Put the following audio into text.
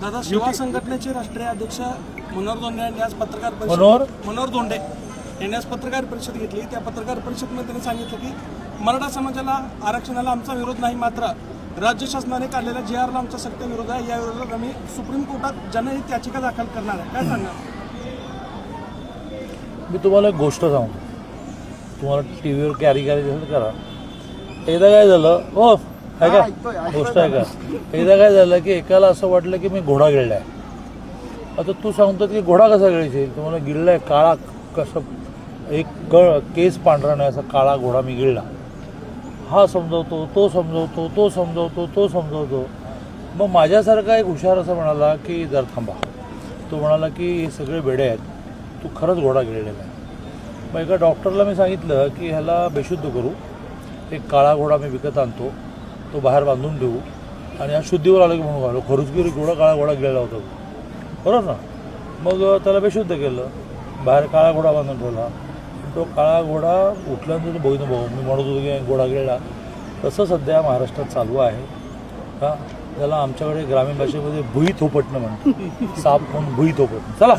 दादा शिवा संघटनेचे राष्ट्रीय अध्यक्ष मनोहर धोंडे यांनी आज पत्रकार मनोहर धोंडे यांनी आज पत्रकार परिषद घेतली। त्या पत्रकार परिषदेमध्ये त्यांनी सांगितलं की मराठा समाजाला आरक्षणाला आमचा विरोध नाही, मात्र राज्य शासनाने काढलेल्या JRला आमचा सक्त विरोध आहे। या विरोधात आम्ही सुप्रीम कोर्टात जनहित याचिका दाखल करणार आहे। काय सांगणार? मी तुम्हाला एक गोष्ट सांगतो, तुम्हाला टीव्हीवर कॅरी करायची असेल करा। एकदा काय झालं हो आहे का गोष्ट आहे का, एकदा काय झालं की एकाला असं वाटलं की मी घोडा गिळलाय। आता तू सांगतो की घोडा कसा गिळशील, तुम्हाला गिळलाय काळा कसं एक केस पांढरा नाही असा काळा घोडा मी गिळला। हा समजवतो, तो समजवतो, तो समजवतो, तो समजवतो। मग माझ्यासारखा एक हुशार असं म्हणाला की जर थांबा, तो म्हणाला की हे सगळे बेडे आहेत, तू खरंच घोडा गिळलेला आहे। मग एका डॉक्टरला मी सांगितलं की ह्याला बेशुद्ध करू, एक काळा घोडा मी विकत आणतो, तो बाहेर बांधून ठेवू आणि हा शुद्धीवर आलं की म्हणून घालू, खरूच की घोडा काळा घोडा गिळला होता बरोबर ना। मग त्याला बेशुद्ध केलं, बाहेर काळा घोडा बांधून ठेवला। तो काळा घोडा उठल्यानंतर बघितलं भाऊ मी म्हणत होतो की घोडा गिळला, तसं सध्या महाराष्ट्रात चालू आहे का। त्याला आमच्याकडे ग्रामीण भाषेमध्ये भुई थोपटणं म्हणतात, साप म्हणून भुई थोपटणं। चला